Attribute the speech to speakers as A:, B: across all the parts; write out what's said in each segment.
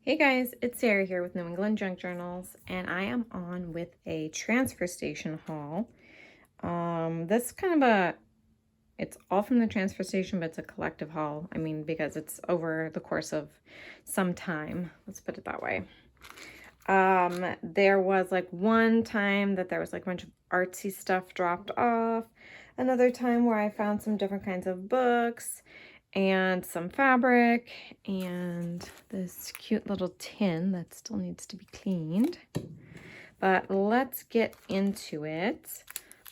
A: Hey guys, it's Sarah here with New England Junk Journals, and I am on with a transfer station haul. This kind of it's all from the transfer station, but it's a collective haul. I mean, because it's over the course of some time. Let's put it that way. There was like one time that there was like a bunch of artsy stuff dropped off. Another time where I found some different kinds of books and some fabric and this cute little tin that still needs to be cleaned. But let's get into it.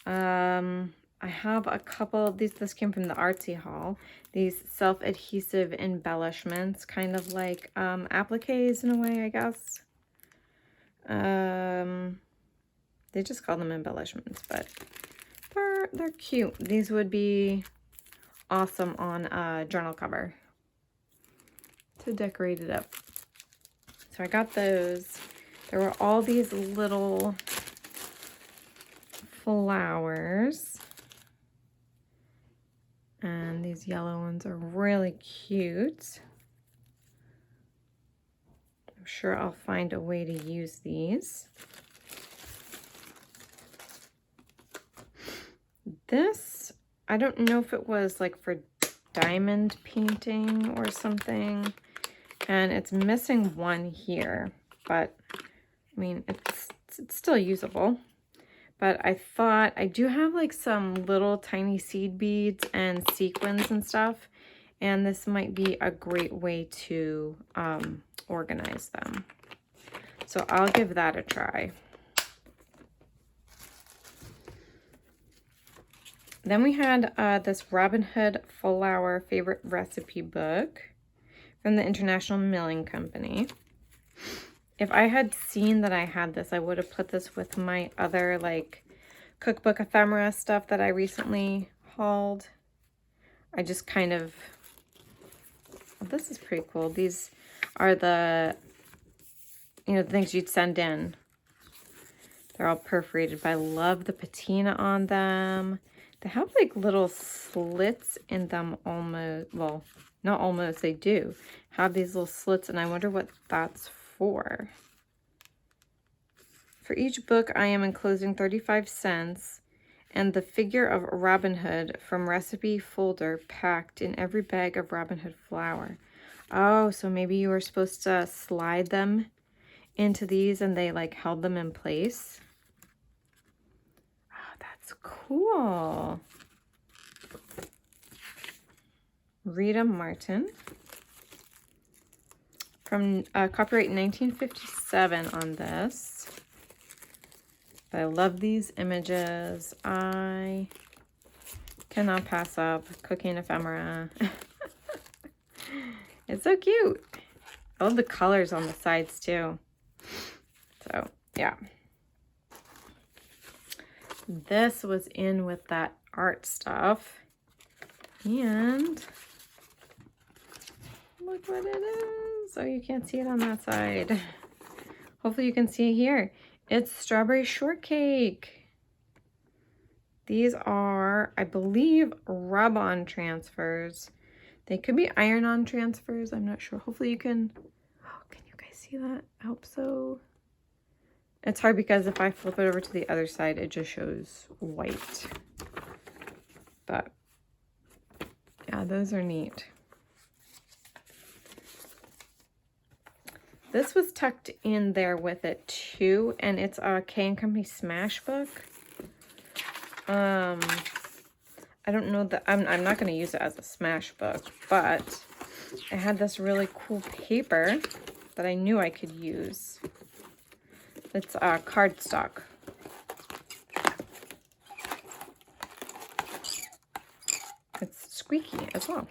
A: I have a couple of these. This came from the Artsy haul. These self-adhesive embellishments, kind of like appliques in a way, I guess. They just call them embellishments, but they're cute. These would be awesome on a journal cover to decorate it up. So I got those. There were all these little flowers, and these yellow ones are really cute. I'm sure I'll find a way to use these. This, I don't know if it was like for diamond painting or something, and it's missing one here, but I mean, it's still usable. But I thought I do have like some little tiny seed beads and sequins and stuff, and this might be a great way to organize them. So I'll give that a try. Then we had this Robin Hood Flower Favorite Recipe book from the International Milling Company. If I had seen that I had this, I would have put this with my other like cookbook ephemera stuff that I recently hauled. I just kind of, well, this is pretty cool. These are the, the things you'd send in. They're all perforated, but I love the patina on them. They have like little slits in them almost, well, not almost, they do have these little slits, and I wonder what that's for. For each book, I am enclosing 35 cents and the figure of Robin Hood from recipe folder packed in every bag of Robin Hood flour. Oh, so maybe you were supposed to slide them into these and they like held them in place. Oh, that's cool. Rita Martin. From copyright 1957 on this. But I love these images. I cannot pass up Cooking Ephemera. It's so cute. I love the colors on the sides too. So, yeah. This was in with that art stuff. And look what it is. Oh, you can't see it on that side. Hopefully you can see it here. It's strawberry shortcake. These are, I believe, rub-on transfers. They could be iron-on transfers. I'm not sure. Hopefully you can... Oh, can you guys see that? I hope so. It's hard because if I flip it over to the other side, it just shows white. But, yeah, those are neat. This was tucked in there with it too, and it's a K & Company Smash book. I don't know that I'm not going to use it as a smash book, but I had this really cool paper that I knew I could use. It's cardstock. It's squeaky as well.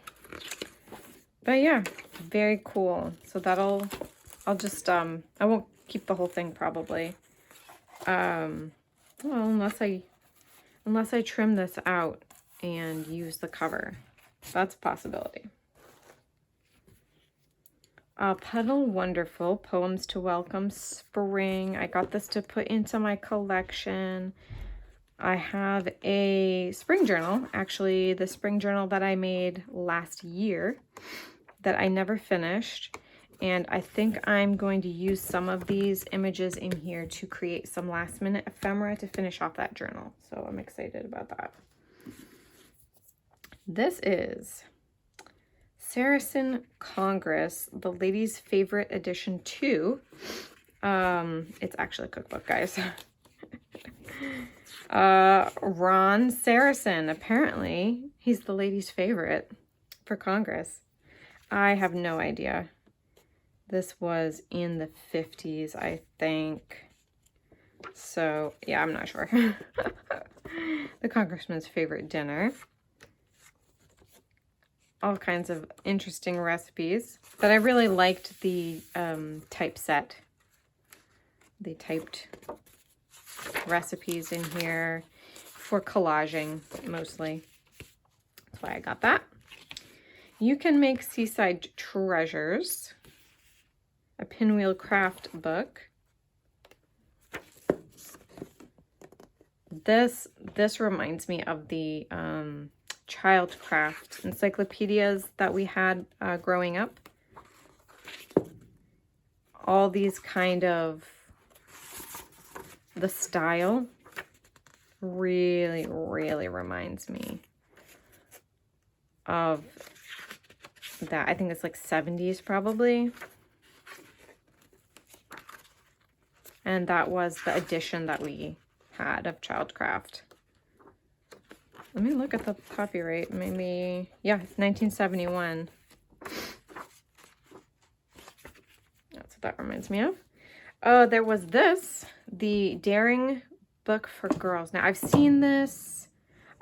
A: But yeah, very cool. So I'll just, I won't keep the whole thing probably. Well, unless I trim this out and use the cover. That's a possibility. Puddle Wonderful, Poems to Welcome Spring. I got this to put into my collection. I have a spring journal, actually the spring journal that I made last year that I never finished. And I think I'm going to use some of these images in here to create some last minute ephemera to finish off that journal. So I'm excited about that. This is Saracen Congress, the Ladies' Favorite Edition 2. It's actually a cookbook, guys. Ron Saracen, apparently he's the ladies' favorite for Congress. I have no idea. This was in the 50s, I think. So, yeah, I'm not sure. The congressman's favorite dinner. All kinds of interesting recipes. But I really liked the typeset. The typed recipes in here for collaging, mostly. That's why I got that. You Can Make Seaside Treasures. A pinwheel craft book. This reminds me of the Childcraft encyclopedias that we had growing up. All these kind of, the style really reminds me of that. I think it's like 70s probably. And that was the edition that we had of Childcraft. Let me look at the copyright. Maybe, yeah, it's 1971. That's what that reminds me of. Oh, there was this, the Daring Book for Girls. Now, I've seen this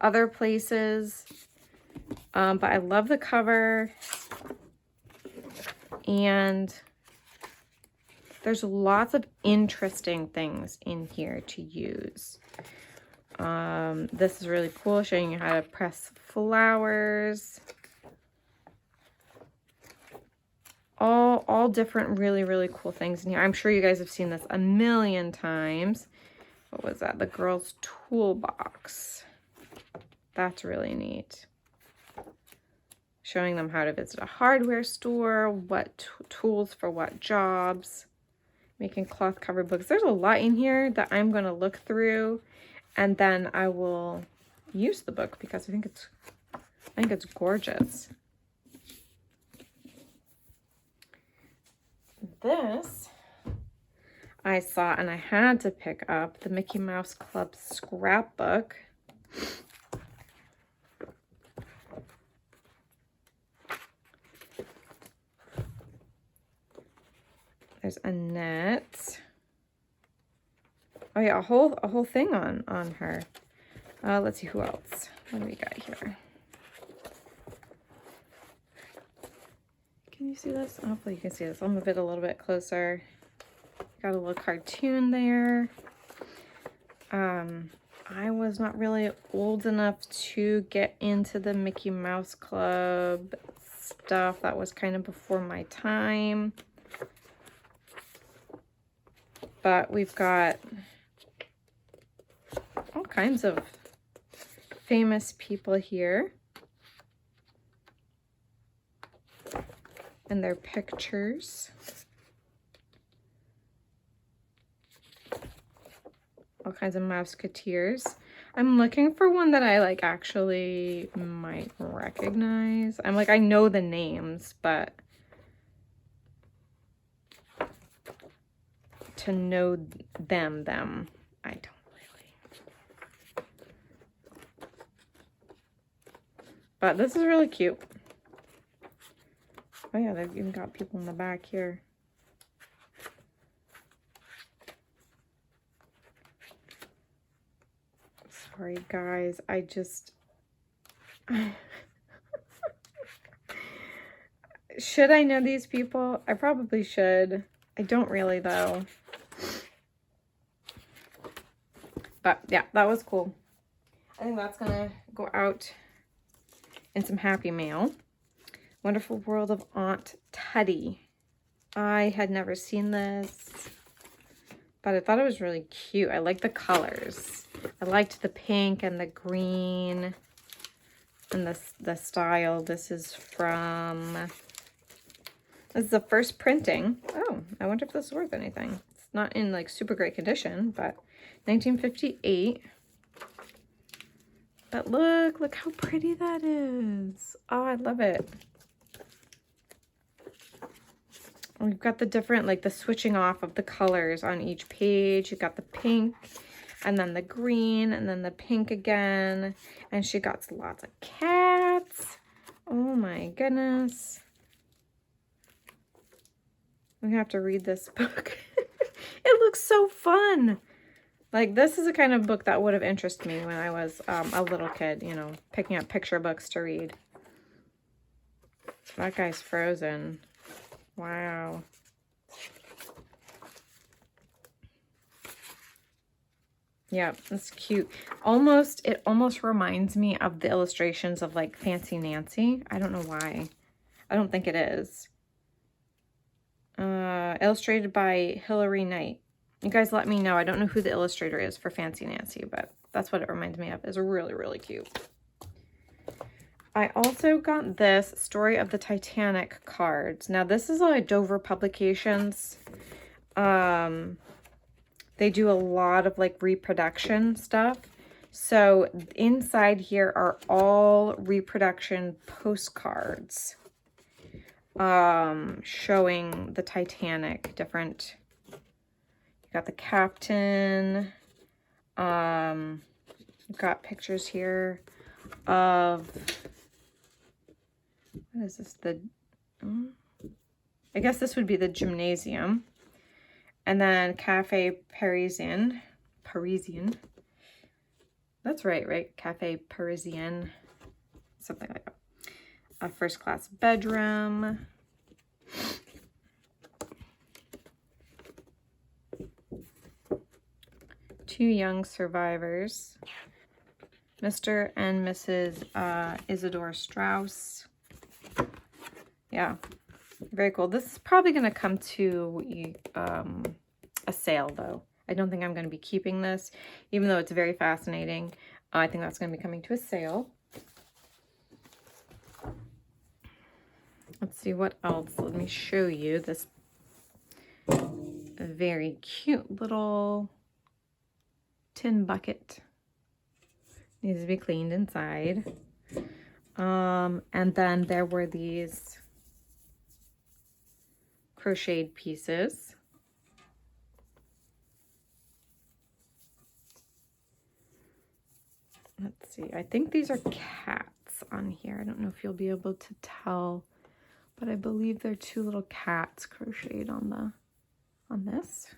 A: other places, but I love the cover. And there's lots of interesting things in here to use. This is really cool, showing you how to press flowers. All different really cool things in here. I'm sure you guys have seen this a million times. What was that? The Girls' Toolbox. That's really neat. Showing them how to visit a hardware store, what tools for what jobs. Making cloth covered books. There's a lot in here that I'm going to look through, and then I will use the book because I think it's gorgeous. This I saw and I had to pick up, the Mickey Mouse Club scrapbook. There's Annette. Oh yeah, a whole thing on her. Let's see who else. What do we got here? Can you see this? Hopefully you can see this. I'll move it a little bit closer. Got a little cartoon there. I was not really old enough to get into the Mickey Mouse Club stuff. That was kind of before my time. But we've got all kinds of famous people here. And their pictures. All kinds of Mouseketeers. I'm looking for one that I like actually might recognize. I'm like, I know the names, but to know them, I don't really. But this is really cute. Oh yeah, they've even got people in the back here. Sorry guys, I just should I know these people? I probably should. I don't really though. But yeah, that was cool. I think that's gonna go out in some happy mail. Wonderful World of Aunt Teddy. I had never seen this, but I thought it was really cute. I like the colors. I liked the pink and the green and the style. This is from This is the first printing. Oh, I wonder if this is worth anything. It's not in like super great condition, but 1958. But look how pretty that is. Oh, I love it. We've got the different, like the switching off of the colors on each page. You've got the pink, and then the green, and then the pink again. And she got lots of cats. Oh my goodness. We have to read this book. It looks so fun. Like, this is the kind of book that would have interested me when I was a little kid, you know, picking up picture books to read. That guy's frozen. Wow. Yeah, that's cute. It almost reminds me of the illustrations of like Fancy Nancy. I don't know why. I don't think it is. Illustrated by Hilary Knight. You guys let me know. I don't know who the illustrator is for Fancy Nancy, but that's what it reminds me of. It's really, really cute. I also got this Story of the Titanic cards. Now, this is a Dover Publications. They do a lot of like reproduction stuff. So inside here are all reproduction postcards showing the Titanic, different. You got the captain. You've got pictures here of, what is this? I guess this would be the gymnasium. And then Cafe Parisien. That's right? Cafe Parisien. Something like that. A first class bedroom. Two young survivors. Mr. and Mrs. Isidore Straus. Yeah, very cool. This is probably going to come to a sale, though. I don't think I'm going to be keeping this, even though it's very fascinating. I think that's going to be coming to a sale. Let's see what else. Let me show you this very cute little tin bucket. Needs to be cleaned inside. And then there were these crocheted pieces. Let's see. I think these are cats on here. I don't know if you'll be able to tell, but I believe they're two little cats crocheted on this.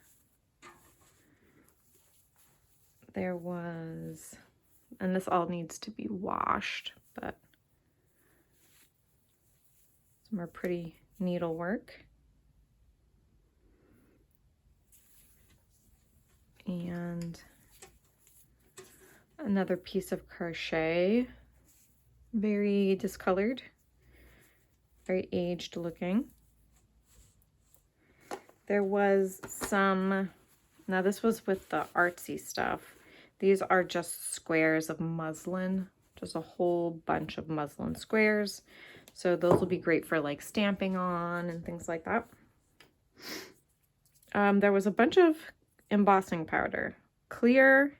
A: There was, and this all needs to be washed, but some more pretty needlework. And another piece of crochet, very discolored, very aged looking. There was some, now this was with the artsy stuff. These are just squares of muslin, just a whole bunch of muslin squares. So those will be great for like stamping on and things like that. There was a bunch of embossing powder, clear,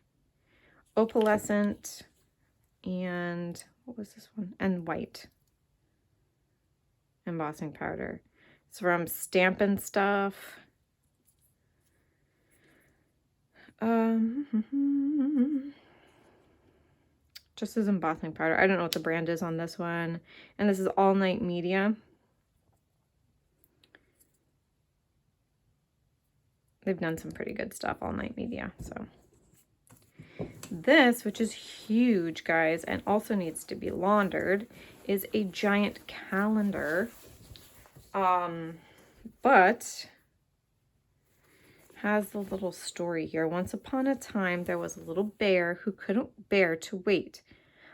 A: opalescent, and what was this one? And white embossing powder. It's from Stampin' Stuff. Just as embossing powder. I don't know what the brand is on this one. And this is All Night Media. They've done some pretty good stuff, All Night Media. So this, which is huge, guys, and also needs to be laundered, is a giant calendar. But has the little story here. Once upon a time, there was a little bear who couldn't bear to wait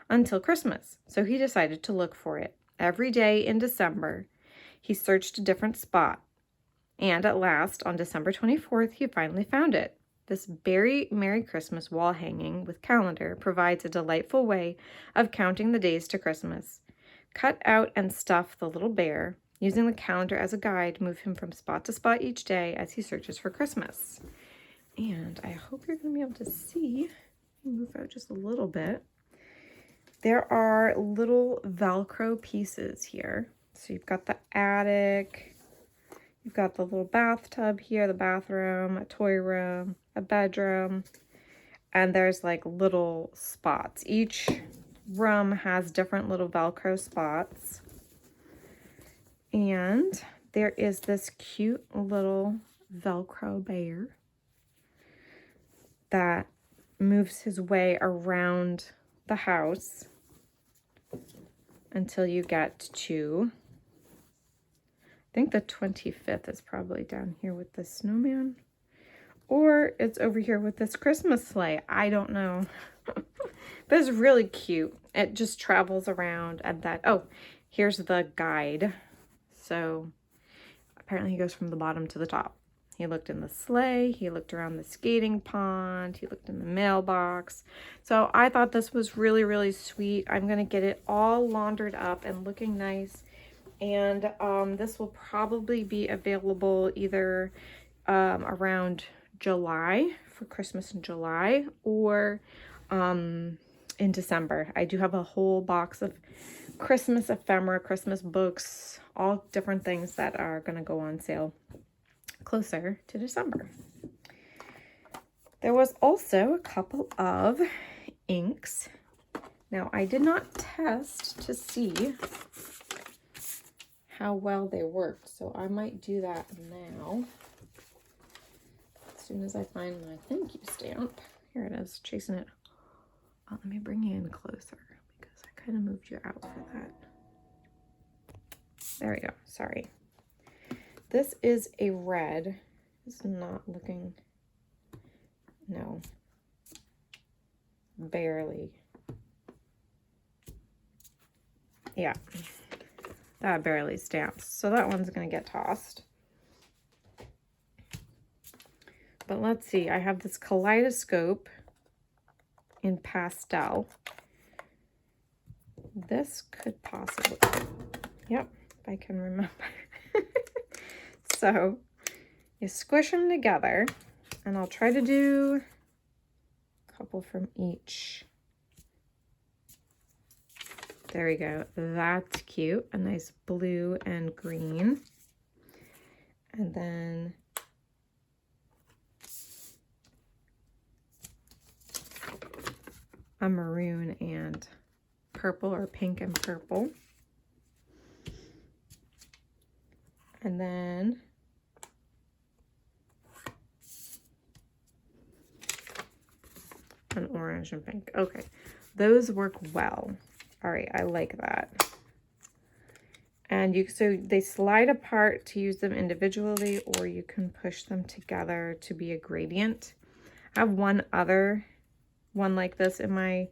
A: until Christmas, so he decided to look for it. Every day in December, he searched a different spot, and at last, on December 24th, he finally found it. This very Merry Christmas wall hanging with calendar provides a delightful way of counting the days to Christmas. Cut out and stuff the little bear Using the calendar as a guide, move him from spot to spot each day as he searches for Christmas. And I hope you're going to be able to see, move out just a little bit. There are little Velcro pieces here. So you've got the attic, you've got the little bathtub here, the bathroom, a toy room, a bedroom, and there's like little spots. Each room has different little Velcro spots. And there is this cute little Velcro bear that moves his way around the house until you get to, I think the 25th is probably down here with the snowman. Or it's over here with this Christmas sleigh. I don't know. But it's really cute. It just travels around and that, oh, here's the guide. So apparently he goes from the bottom to the top. He looked in the sleigh, he looked around the skating pond, he looked in the mailbox. So I thought this was really, really sweet. I'm going to get it all laundered up and looking nice. And this will probably be available either around July, for Christmas in July, or in December. I do have a whole box of Christmas ephemera, Christmas books, all different things that are going to go on sale closer to December. There was also a couple of inks. Now, I did not test to see how well they worked, so I might do that now. As soon as I find my thank you stamp. Here it is, chasing it. Oh, let me bring you in closer because I kind of moved you out for that. There we go, sorry. This is a red. It's not looking, no, barely. Yeah, that barely stamps. So that one's gonna get tossed. But let's see, I have this Kaleidoscope in pastel. This could possibly, yep, if I can remember. So you squish them together, and I'll try to do a couple from each. There we go. That's cute. A nice blue and green. And then a maroon and purple, or pink and purple. And then an orange and pink. Okay, those work well. All right, I like that. And so they slide apart to use them individually, or you can push them together to be a gradient. I have one other one like this in my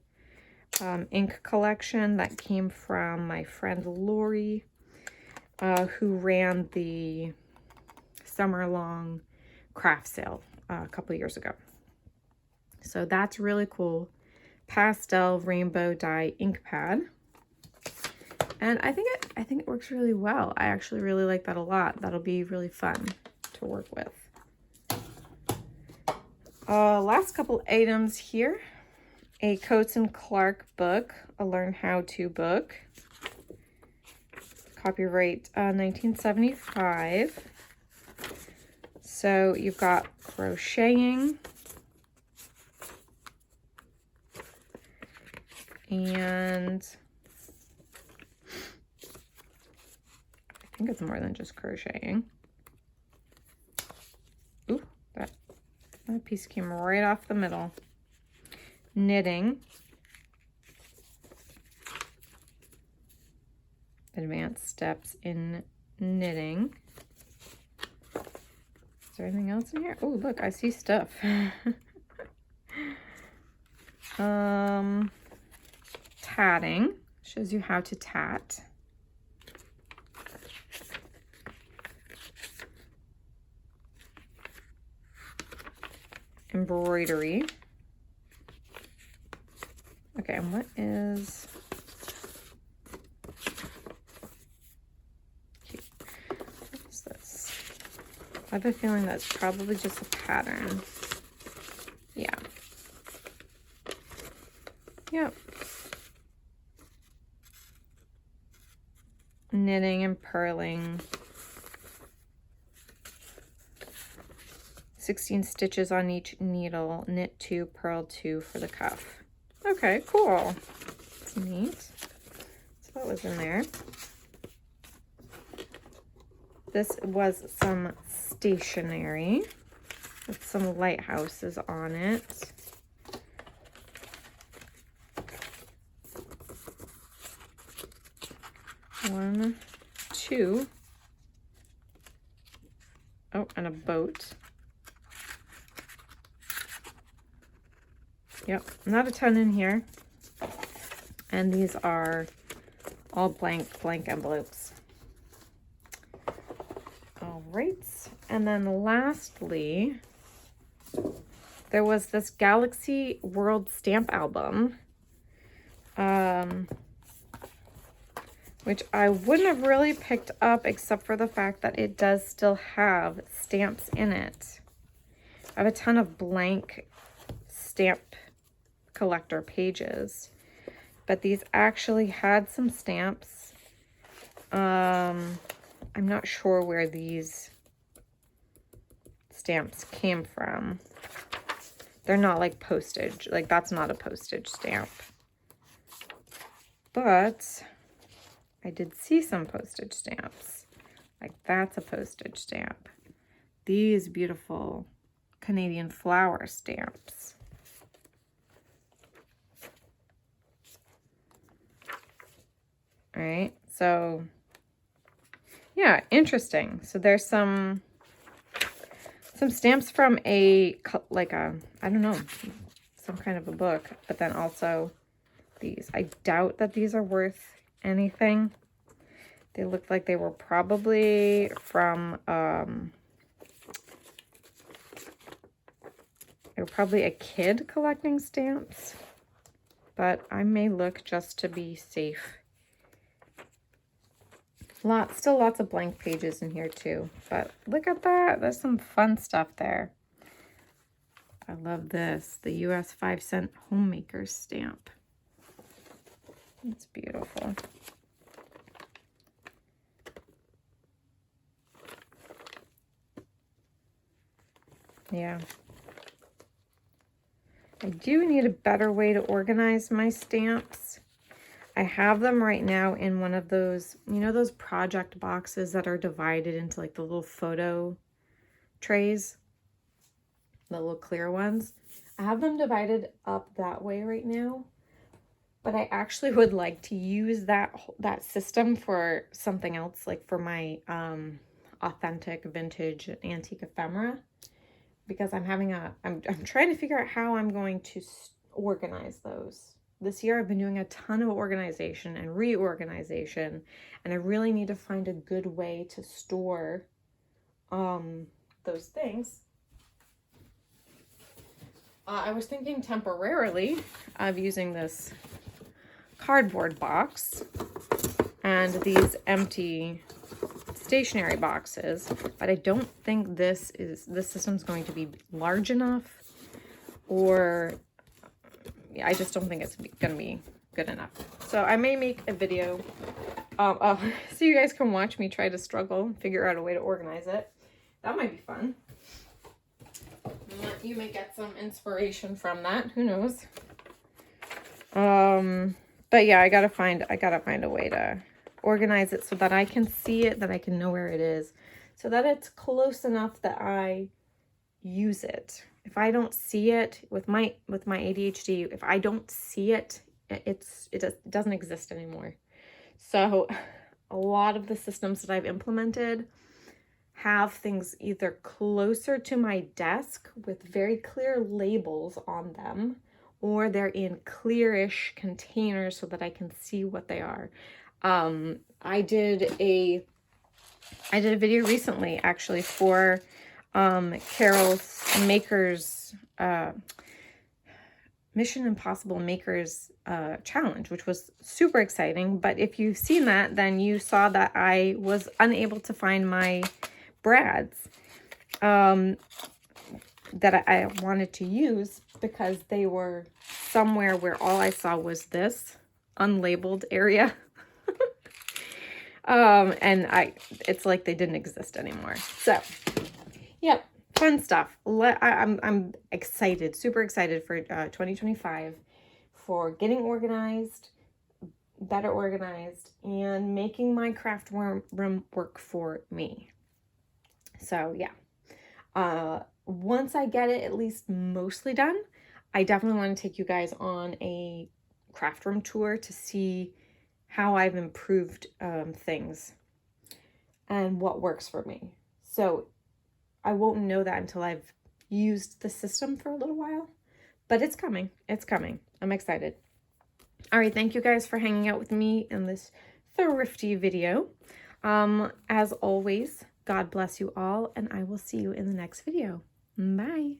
A: ink collection that came from my friend Lori, who ran the summer-long craft sale a couple years ago. So that's really cool. Pastel rainbow dye ink pad. And I think it works really well. I actually really like that a lot. That'll be really fun to work with. Last couple items here. A Coates and Clark book, a Learn How To book. Copyright 1975. So you've got crocheting. And I think it's more than just crocheting. Ooh, that piece came right off the middle. Knitting. Advanced steps in knitting. Is there anything else in here? Oh, look, I see stuff. Tatting. Shows you how to tat. Embroidery. Okay, and what is... I have a feeling that's probably just a pattern. Yeah. Yep. Knitting and purling. 16 stitches on each needle. Knit 2, purl 2 for the cuff. Okay, cool. That's neat. So what was in there? This was some stationery with some lighthouses on it. One, two. Oh, and a boat. Yep, not a ton in here. And these are all blank envelopes. All right, and then lastly, there was this Galaxy World stamp album, which I wouldn't have really picked up except for the fact that it does still have stamps in it. I have a ton of blank stamp collector pages, but these actually had some stamps. I'm not sure where these stamps came from. They're not like postage, like that's not a postage stamp. But I did see some postage stamps. Like that's a postage stamp. These beautiful Canadian flower stamps. All right, so yeah, interesting. So there's some stamps from I don't know, some kind of a book, but then also these. I doubt that these are worth anything. They look like they were probably from, they were probably a kid collecting stamps, but I may look just to be safe. Still lots of blank pages in here too, but look at that. There's some fun stuff there. I love this, the US 5-cent homemaker's stamp. It's beautiful. Yeah. I do need a better way to organize my stamps. I have them right now in one of those, you know, those project boxes that are divided into like the little photo trays, the little clear ones. I have them divided up that way right now, but I actually would like to use that system for something else, like for my authentic vintage antique ephemera, because I'm trying to figure out how I'm going to organize those. This year I've been doing a ton of organization and reorganization, and I really need to find a good way to store those things. I was thinking temporarily of using this cardboard box and these empty stationery boxes, but I don't think this system's going to be large enough, or I just don't think it's gonna be good enough. So I may make a video so you guys can watch me try to struggle and figure out a way to organize it. That might be fun. You may get some inspiration from that, who knows. But yeah, I gotta find a way to organize it so that I can see it, that I can know where it is, so that it's close enough that I use it. If I don't see it with my ADHD, if I don't see it, it doesn't exist anymore. So a lot of the systems that I've implemented have things either closer to my desk with very clear labels on them, or they're in clearish containers so that I can see what they are. I did a video recently actually for Carol's Makers Mission Impossible Makers challenge, which was super exciting. But if you've seen that, then you saw that I was unable to find my brads. that I wanted to use because they were somewhere where all I saw was this unlabeled area. And it's like they didn't exist anymore. So, yep, fun stuff. I'm excited, super excited for 2025 for getting organized, better organized, and making my craft room work for me. So, yeah. Once I get it at least mostly done, I definitely want to take you guys on a craft room tour to see how I've improved things and what works for me. So I won't know that until I've used the system for a little while, but it's coming. It's coming. I'm excited. All right. Thank you guys for hanging out with me in this thrifty video. As always, God bless you all, and I will see you in the next video. Bye.